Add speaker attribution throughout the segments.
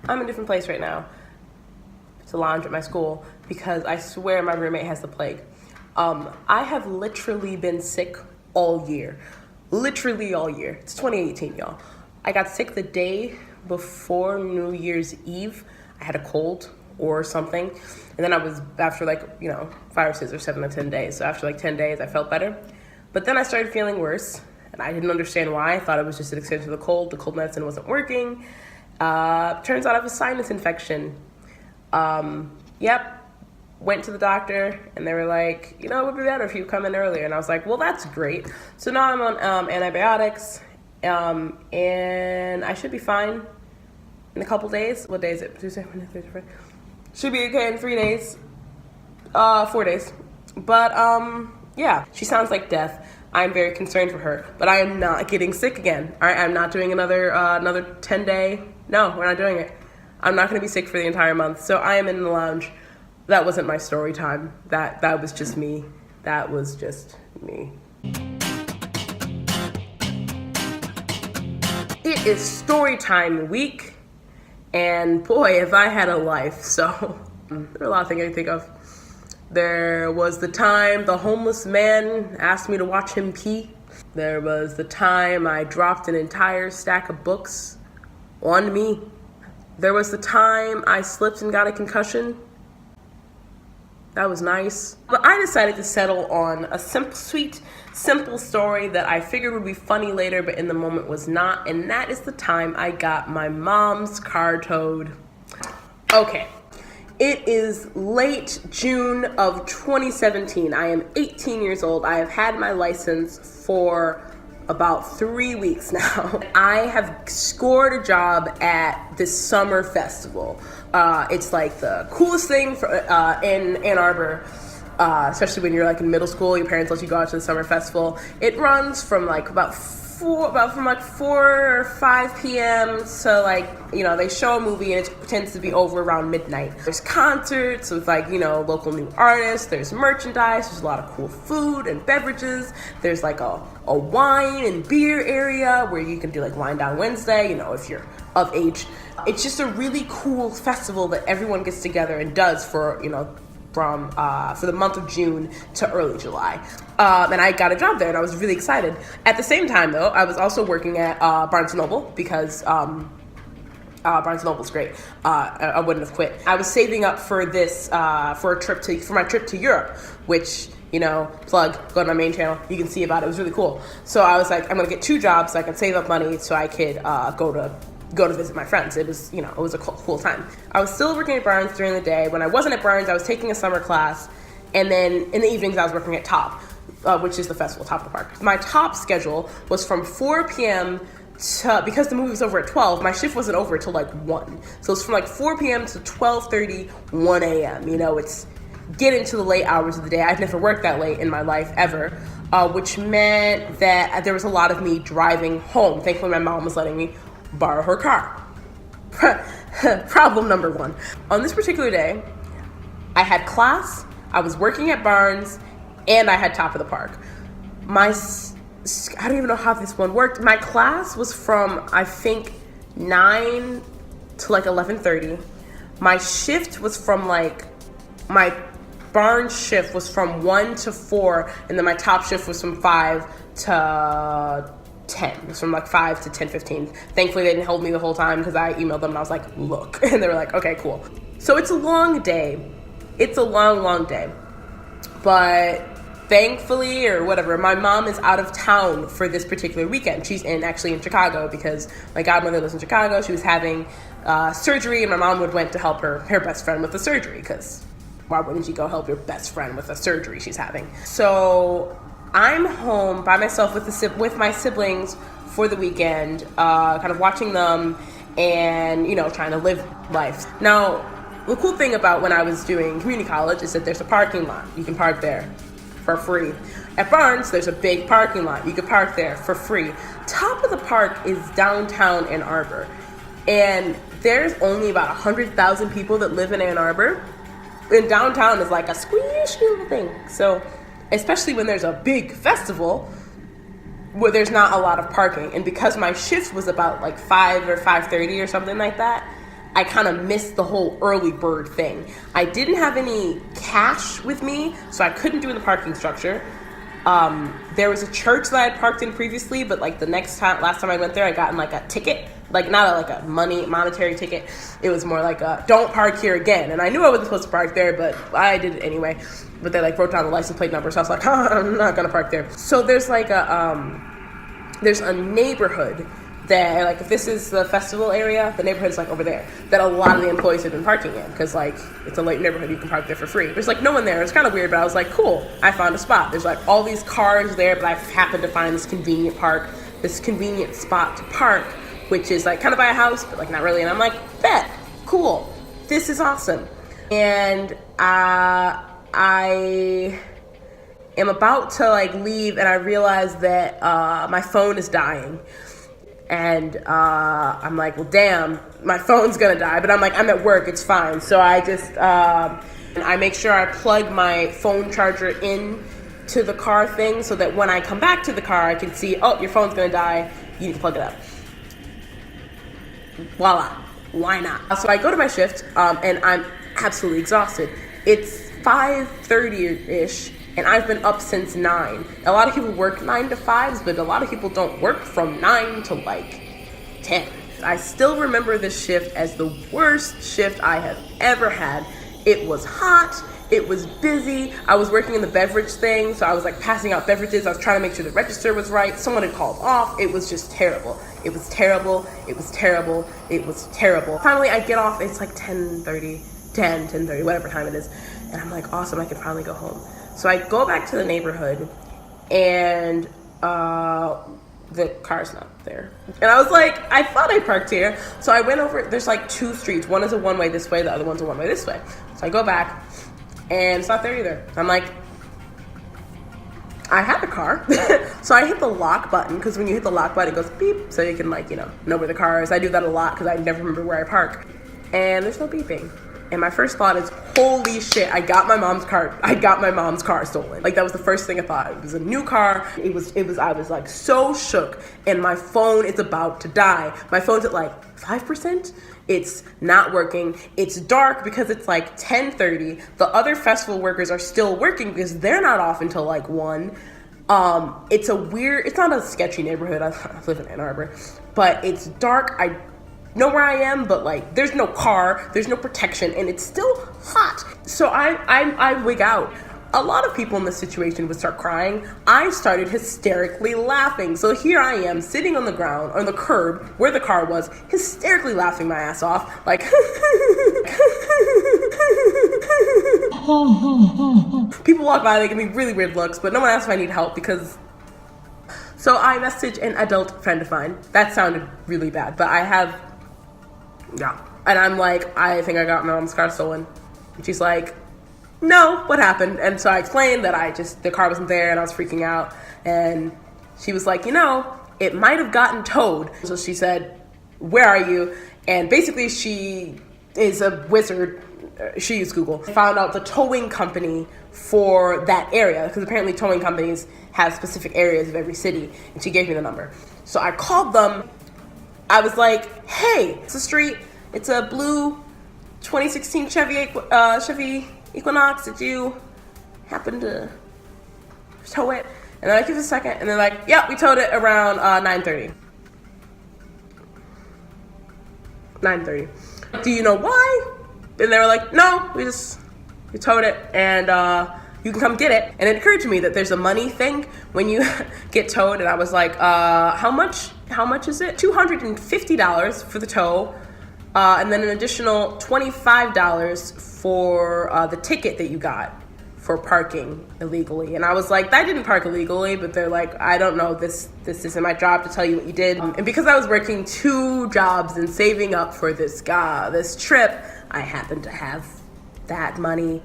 Speaker 1: I'm in a different place right now to lounge at my school because I swear my roommate has the plague. I have literally been sick all year. Literally all year. It's 2018, y'all. I got sick the day before New Year's Eve. I had a cold or something. And then I was, after 5 or 6 or 7 or 10 days. So after 10 days, I felt better. But then I started feeling worse. And I didn't understand why. I thought it was just an extension of the cold. The cold medicine wasn't working. Turns out I have a sinus infection. Went to the doctor, and they were like, it would be better if you come in earlier. And I was like, well, that's great. So now I'm on antibiotics, and I should be fine in a couple days. What day is it? Tuesday, Wednesday, Thursday, Friday. Should be okay in 3 days. 4 days. But, yeah, she sounds like death. I'm very concerned for her, but I am not getting sick again. All right, I'm not doing another 10-day. No, we're not doing it. I'm not going to be sick for the entire month. So I am in the lounge. That wasn't my story time. That was just me. That was just me. It is story time week, and boy, have I had a life. So there are a lot of things I can think of. There was the time the homeless man asked me to watch him pee. There was the time I dropped an entire stack of books on me. There was the time I slipped and got a concussion. That was nice. But I decided to settle on a simple story that I figured would be funny later, but in the moment was not. And that is the time I got my mom's car towed. Okay. It is late June of 2017. I am 18 years old. I have had my license for about 3 weeks now. I have scored a job at this summer festival. It's like the coolest thing in Ann Arbor, especially when you're in middle school. Your parents let you go out to the summer festival. It runs from from 4 or 5 p.m. to they show a movie and it tends to be over around midnight. There's concerts with local new artists. There's merchandise. There's a lot of cool food and beverages. There's a wine and beer area where you can do Wine Down Wednesday, if you're of age. It's just a really cool festival that everyone gets together and does for the month of June to early July. And I got a job there and I was really excited. At the same time though, I was also working at Barnes & Noble because Barnes & Noble's great. I wouldn't have quit. I was saving up for this, for my trip to Europe, which, plug, go to my main channel, you can see about it. It was really cool. So I was like, I'm going to get 2 jobs so I can save up money so I could go to visit my friends. It was, it was a cool time. I was still working at Barnes during the day. When I wasn't at Barnes, I was taking a summer class. And then in the evenings, I was working at Top, which is the festival, Top of the Park. My Top schedule was from 4 p.m. because the movie was over at 12, my shift wasn't over till 1. So it's from 4 p.m. to 12:30, 1 a.m. It's get into the late hours of the day. I've never worked that late in my life ever, which meant that there was a lot of me driving home. Thankfully, my mom was letting me borrow her car. Problem number 1. On this particular day, I had class, I was working at Barnes, and I had Top of the Park. I don't even know how this one worked. My class was from, I think, 9 to 11:30. My shift was from my Barnes shift was from 1 to 4, and then my Top shift was from 5 to 10. It was from 5 to 10:15. Thankfully, they didn't hold me the whole time because I emailed them and I was like, look. And they were like, okay, cool. So it's a long day. It's a long day. But thankfully, or whatever, my mom is out of town for this particular weekend. She's actually in Chicago because my godmother lives in Chicago. She was having surgery, and my mom went to help her best friend with the surgery because why wouldn't you go help your best friend with a surgery she's having? So I'm home by myself with my siblings for the weekend, kind of watching them and, trying to live life. Now, the cool thing about when I was doing community college is that there's a parking lot. You can park there for free. At Barnes, there's a big parking lot. You can park there for free. Top of the Park is downtown Ann Arbor. And there's only about 100,000 people that live in Ann Arbor. And downtown is like a squishy little thing. So, especially when there's a big festival where there's not a lot of parking. And because my shift was about 5 or 5:30 or something like that, I kind of missed the whole early bird thing. I didn't have any cash with me, so I couldn't do the parking structure. There was a church that I had parked in previously, but like last time I went there, I got in like a ticket, like not like a monetary ticket. It was more like a don't park here again. And I knew I wasn't supposed to park there, but I did it anyway. But they like wrote down the license plate number, so I was like, I'm not gonna park there. So there's like there's a neighborhood that, like, if this is the festival area, the neighborhood's like over there, that a lot of the employees have been parking in, because like it's a late neighborhood, you can park there for free. There's like no one there. It's kind of weird, but I was like, cool, I found a spot. There's like all these cars there, but I happened to find this convenient spot to park, which is like kind of by a house, but like not really. And I'm like, bet, cool, this is awesome. And I am about to like leave, and I realize that my phone is dying. And I'm like, well, damn, my phone's gonna die. But I'm like, I'm at work, it's fine. So I just, I make sure I plug my phone charger in to the car thing, so that when I come back to the car, I can see, oh, your phone's gonna die, you need to plug it up. Voila, why not? So I go to my shift, and I'm absolutely exhausted. It's 5:30-ish. And I've been up since 9. A lot of people work 9 to 5s, but a lot of people don't work from 9 to like 10. I still remember this shift as the worst shift I have ever had. It was hot. It was busy. I was working in the beverage thing, so I was like passing out beverages. I was trying to make sure the register was right. Someone had called off. It was just terrible. It was terrible. It was terrible. It was terrible. Finally, I get off. It's like 10:30, whatever time it is. And I'm like, awesome, I can finally go home. So I go back to the neighborhood, and the car's not there. And I was like, I thought I parked here. So I went over, there's like 2 streets. One is a one-way this way, the other one's a one-way this way. So I go back, and it's not there either. I'm like, I have a car. So I hit the lock button, because when you hit the lock button, it goes beep, so you can like, know where the car is. I do that a lot, because I never remember where I park. And there's no beeping. And my first thought is, holy shit, I got my mom's car stolen. Like, that was the first thing I thought. It was a new car. I was like so shook, and my phone is about to die. My phone's at like 5%. It's not working. It's dark because it's like 10:30. The other festival workers are still working because they're not off until like 1. It's not a sketchy neighborhood. I live in Ann Arbor, but it's dark. I know where I am, but like there's no car, there's no protection, and it's still hot. So I wig out. A lot of people in this situation would start crying. I started hysterically laughing. So here I am sitting on the ground, on the curb where the car was, hysterically laughing my ass off, like people walk by, they give me really weird looks, but no one asks if I need help because. So I message an adult friend of mine. That sounded really bad, but yeah. And I'm like, I think I got my mom's car stolen. And she's like, no, what happened? And so I explained that the car wasn't there, and I was freaking out. And she was like, it might have gotten towed. So she said, where are you? And basically she is a wizard. She used Google. Found out the towing company for that area, because apparently towing companies have specific areas of every city. And she gave me the number. So I called them. I was like, hey, it's a street. It's a blue 2016 Chevy Equinox. Did you happen to tow it? And then I give it a second, and they're like, yeah, we towed it around 9:30. 9:30. Do you know why? And they were like, no, we towed it, and you can come get it. And it occurred to me that there's a money thing when you get towed, and I was like, how much is it? $250 for the tow, and then an additional $25 for the ticket that you got for parking illegally. And I was like, I didn't park illegally, but they're like, I don't know, this isn't my job to tell you what you did. And because I was working 2 jobs and saving up for this trip, I happened to have that money.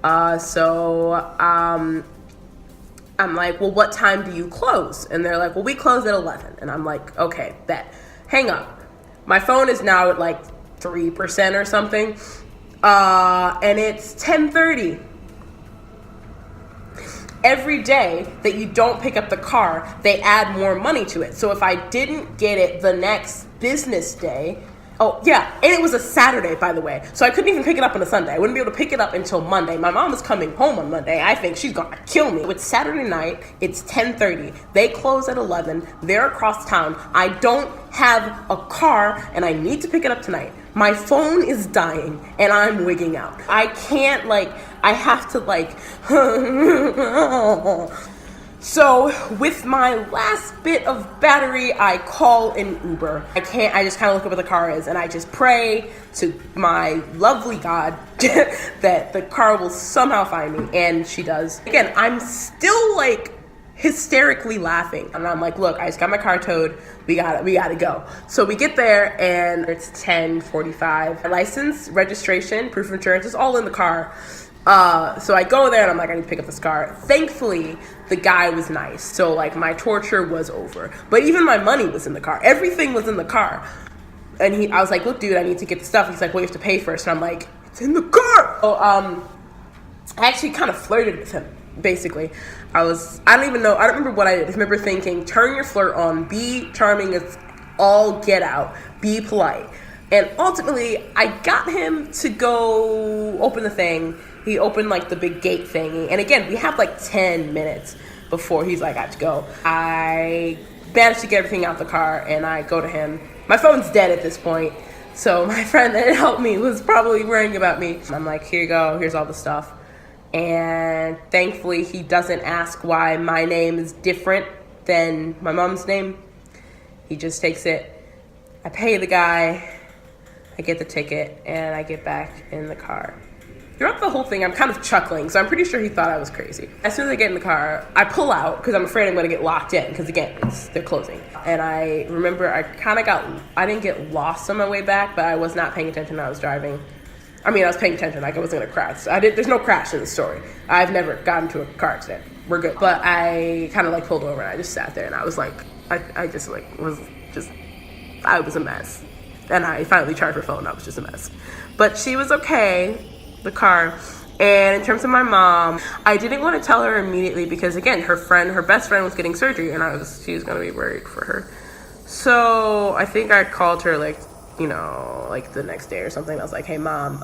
Speaker 1: So I'm like, well, what time do you close? And they're like, well, we close at 11. And I'm like, okay, bet. Hang up. My phone is now at like 3% or something. And it's 10:30. Every day that you don't pick up the car, they add more money to it. So if I didn't get it the next business day, Oh, yeah, and it was a Saturday, by the way. So I couldn't even pick it up on a Sunday. I wouldn't be able to pick it up until Monday. My mom is coming home on Monday. I think she's gonna kill me. It's Saturday night. It's 10:30. They close at 11. They're across town. I don't have a car, and I need to pick it up tonight. My phone is dying, and I'm wigging out. I can't, I have to, So with my last bit of battery, I call an Uber. I just kind of look up what the car is and I just pray to my lovely God that the car will somehow find me, and she does. Again, I'm still hysterically laughing, and I'm like, look, I just got my car towed. We gotta go. So we get there and it's 10:45. License, registration, proof of insurance is all in the car. So I go there and I'm like, I need to pick up this car. Thankfully, the guy was nice. So my torture was over. But even my money was in the car. Everything was in the car. And I was like, look, dude, I need to get the stuff. He's like, well, you have to pay first. And I'm like, it's in the car. So, I actually kind of flirted with him, basically. I don't remember what I did. I remember thinking, turn your flirt on, be charming as all get out, be polite. And ultimately, I got him to go open the thing. He opened the big gate thingy. And again, we have 10 minutes before he's like, I have to go. I managed to get everything out the car and I go to him. My phone's dead at this point. So my friend that helped me was probably worrying about me. I'm like, here you go. Here's all the stuff. And thankfully, he doesn't ask why my name is different than my mom's name. He just takes it. I pay the guy. I get the ticket, and I get back in the car. Throughout the whole thing, I'm kind of chuckling, so I'm pretty sure he thought I was crazy. As soon as I get in the car, I pull out, because I'm afraid I'm going to get locked in, because again, they're closing. And I remember I didn't get lost on my way back, but I was not paying attention when I was driving. I was paying attention, I wasn't going to crash. There's no crash in the story. I've never gotten into a car accident. We're good. But I kind of pulled over, and I just sat there, and I was I was a mess. And I finally charged her phone. I was just a mess. But she was okay, the car. And in terms of my mom, I didn't want to tell her immediately because, again, her best friend was getting surgery, and she was going to be worried for her. So I think I called her, the next day or something. I was like, hey, Mom,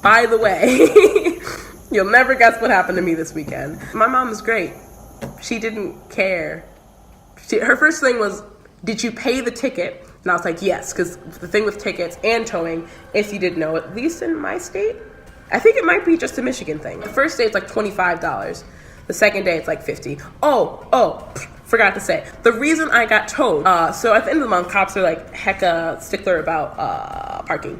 Speaker 1: by the way, you'll never guess what happened to me this weekend. My mom is great. She didn't care. Her first thing was, did you pay the ticket? And I was like, yes, because the thing with tickets and towing, if you didn't know, at least in my state, I think it might be just a Michigan thing. The first day it's $25. The second day it's $50. Forgot to say. The reason I got towed, so at the end of the month, cops are hecka stickler about parking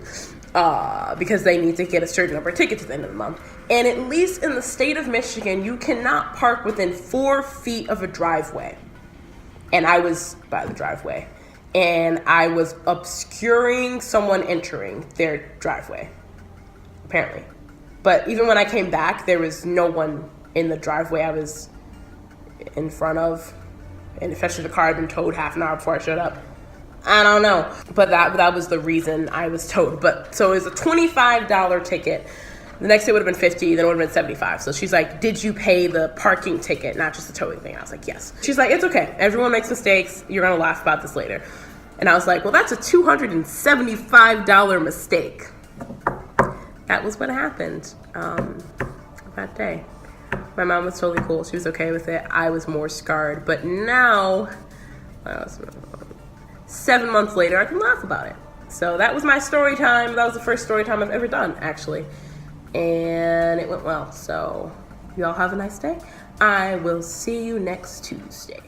Speaker 1: because they need to get a certain number of tickets at the end of the month. And at least in the state of Michigan, you cannot park within 4 feet of a driveway. And I was by the driveway. And I was obscuring someone entering their driveway, apparently. But even when I came back, there was no one in the driveway I was in front of. And especially the car had been towed half an hour before I showed up. I don't know. But that was the reason I was towed. So it was a $25 ticket. The next day would have been $50, then it would have been $75. So she's like, did you pay the parking ticket, not just the towing thing? I was like, yes. She's like, it's okay. Everyone makes mistakes. You're going to laugh about this later. And I was like, well, that's a $275 mistake. That was what happened that day. My mom was totally cool. She was okay with it. I was more scarred. But now, 7 months later, I can laugh about it. So that was my story time. That was the first story time I've ever done, actually. And it went well. So you all have a nice day. I will see you next Tuesday.